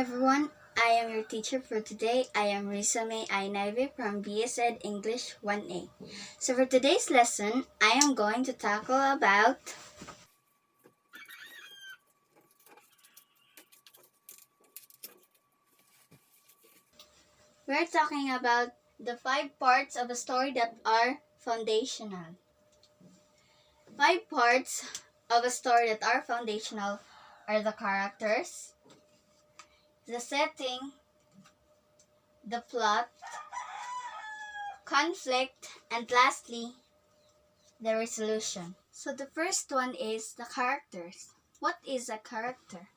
everyone, I am your teacher for today. I am Risa May Ainaive from BSED English 1A. So for today's lesson, I am going to tackle about we're talking about the 5 parts of a story that are foundational. 5 parts of a story that are foundational are the characters, the setting, the plot, conflict, and lastly, the resolution. So the first one is the characters. What is a character?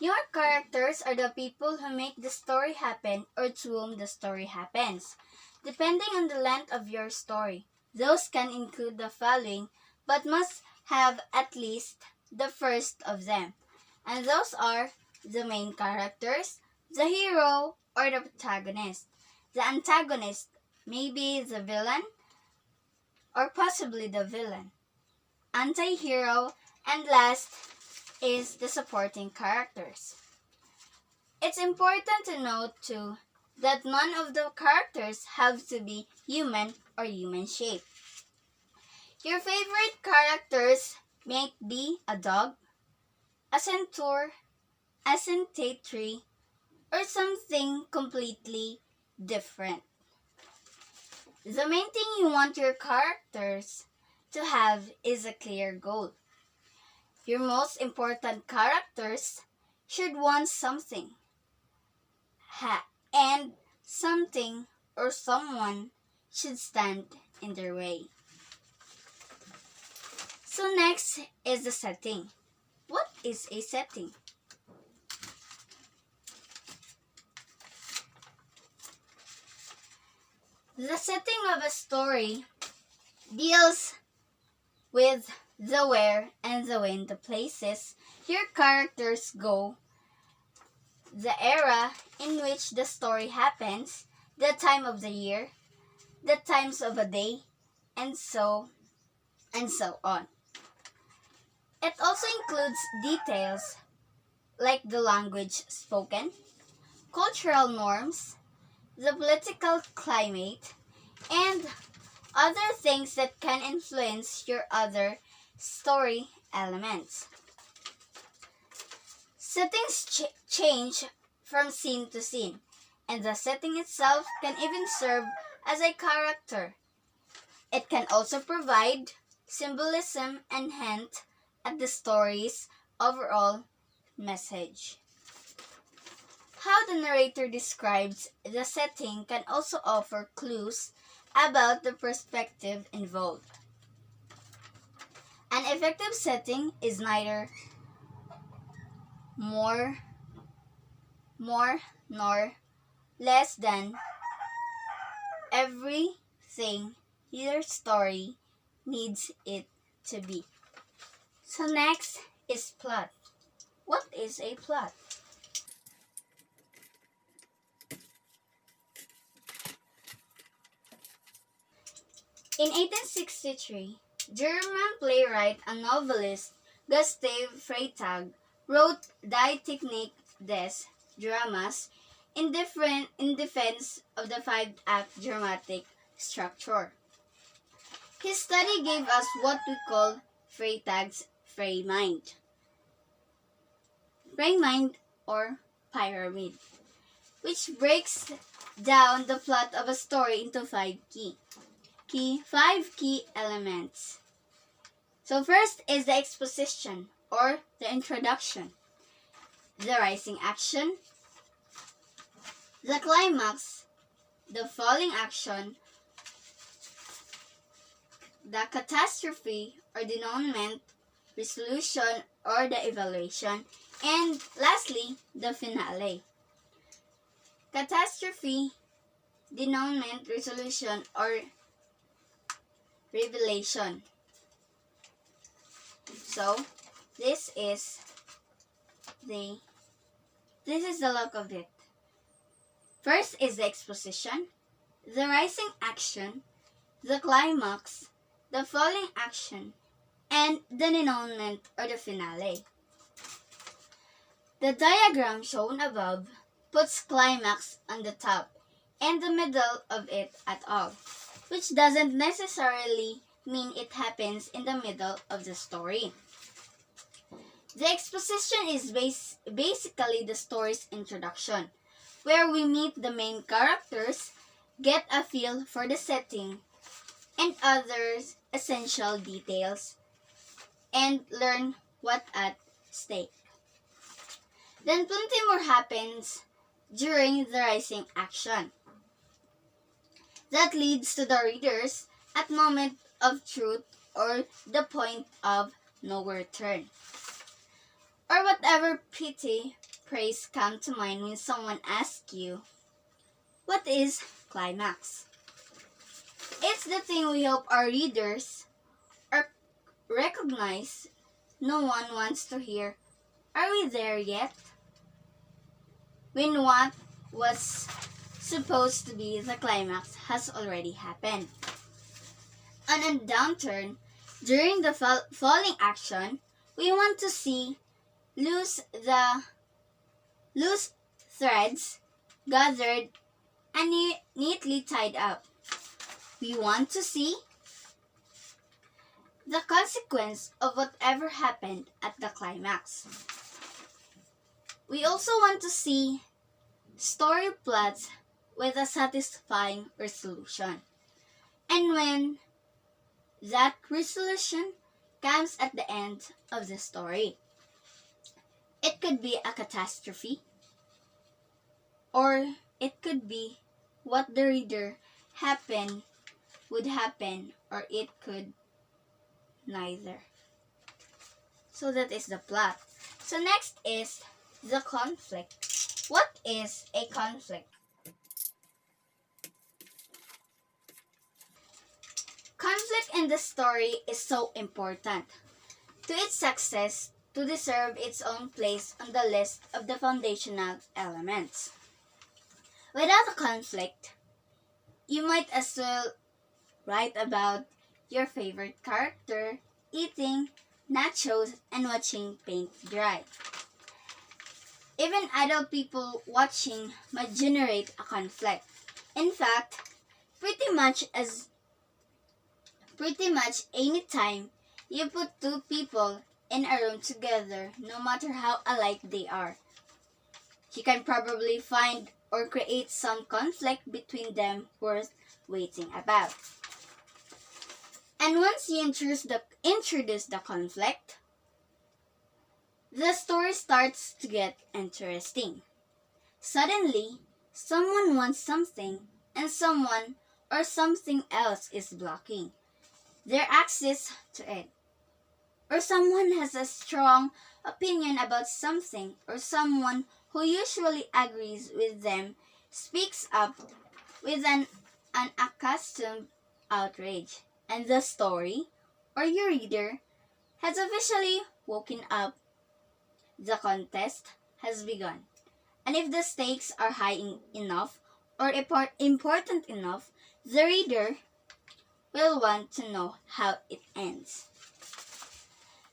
Your characters are the people who make the story happen or to whom the story happens. Depending on the length of your story, those can include the following but must have at least the first of them. And those are the main characters, the hero, or the protagonist. The antagonist may be the villain or possibly the villain, anti-hero, and last is the supporting characters. It's important to note too that none of the characters have to be human or human shaped. Your favorite characters may be a dog, a centaur, a centauri, or something completely different. The main thing you want your characters to have is a clear goal. Your most important characters should want something, and something or someone should stand in their way. So next is the setting. What is a setting? The setting of a story deals with the where and the when, the places your characters go, the era in which the story happens, the time of the year, the times of a day, and so on. It also includes details like the language spoken, cultural norms, the political climate, and other things that can influence your other story elements. Settings change from scene to scene, and the setting itself can even serve as a character. It can also provide symbolism and hint at the story's overall message. How the narrator describes the setting can also offer clues about the perspective involved. An effective setting is neither more nor less than everything your story needs it to be. So next is plot. What is a plot? In 1863, German playwright and novelist Gustav Freytag wrote Die Technik des Dramas in defense of the 5-act dramatic structure. His study gave us what we call Freytag's Frey mind or pyramid, which breaks down the plot of a story into 5 key elements. So first is the exposition or the introduction, the rising action, the climax, the falling action, the catastrophe or denouement, resolution or the evaluation, and lastly, the finale. Catastrophe, denouement, resolution, or revelation. So, this is the look of it. First is the exposition, the rising action, the climax, the falling action, and the denouement or the finale. The diagram shown above puts climax on the top and the middle of it at all, which doesn't necessarily mean it happens in the middle of the story. The exposition is basically the story's introduction, where we meet the main characters, get a feel for the setting and other essential details, and learn what's at stake. Then plenty more happens during the rising action that leads to the readers at moment of truth or the point of no return. Or whatever pity praise come to mind when someone asks you, what is climax? It's the thing we hope our readers recognize. No one wants to hear, are we there yet? When what was supposed to be the climax has already happened. On a downturn, during the falling action, we want to see loose threads gathered and neatly tied up. We want to see the consequence of whatever happened at the climax. We also want to see story plots with a satisfying resolution. And when that resolution comes at the end of the story, it could be a catastrophe, or it could be what the reader would happen, or it could neither. So that is the plot. So next is the conflict. What is a conflict? Conflict in the story is so important to its success to deserve its own place on the list of the foundational elements. Without a conflict, you might as well write about your favorite character eating nachos and watching paint dry. Even adult people watching might generate a conflict. In fact, pretty much any time you put two people in a room together, no matter how alike they are, you can probably find or create some conflict between them worth waiting about. And once you introduce the conflict, the story starts to get interesting. Suddenly, someone wants something and someone or something else is blocking their access to it. Or someone has a strong opinion about something, or someone who usually agrees with them speaks up with an unaccustomed outrage. And the story, or your reader, has officially woken up. The contest has begun. And if the stakes are high enough or important enough, the reader will want to know how it ends.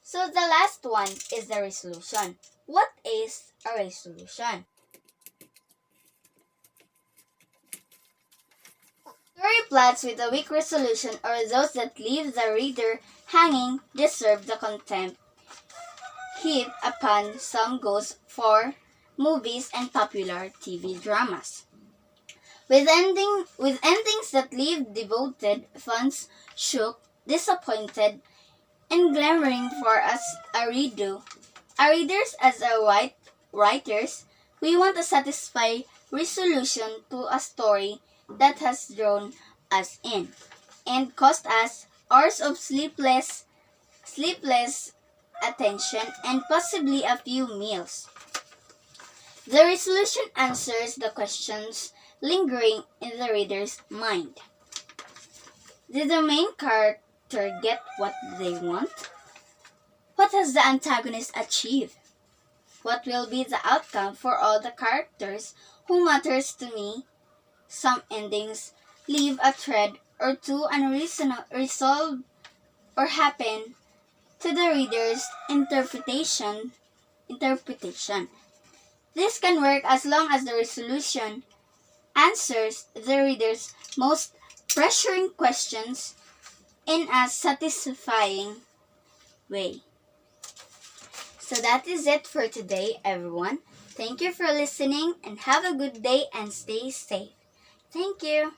So the last one is the resolution. What is a resolution? Story plots with a weak resolution, or those that leave the reader hanging, deserve the contempt heaped upon some goes for movies and popular TV dramas. With endings that leave devoted fans shook, disappointed, and clamoring for us a redo. Our readers as writers, we want a satisfying resolution to a story that has drawn us in and cost us hours of sleepless attention and possibly a few meals. The resolution answers the questions lingering in the reader's mind. Did the main character get what they want? What has the antagonist achieved? What will be the outcome for all the characters who matters to me? Some endings leave a thread or two unresolved or happen to the reader's interpretation. This can work as long as the resolution answers the reader's most pressuring questions in a satisfying way. So that is it for today, everyone. Thank you for listening and have a good day and stay safe. Thank you.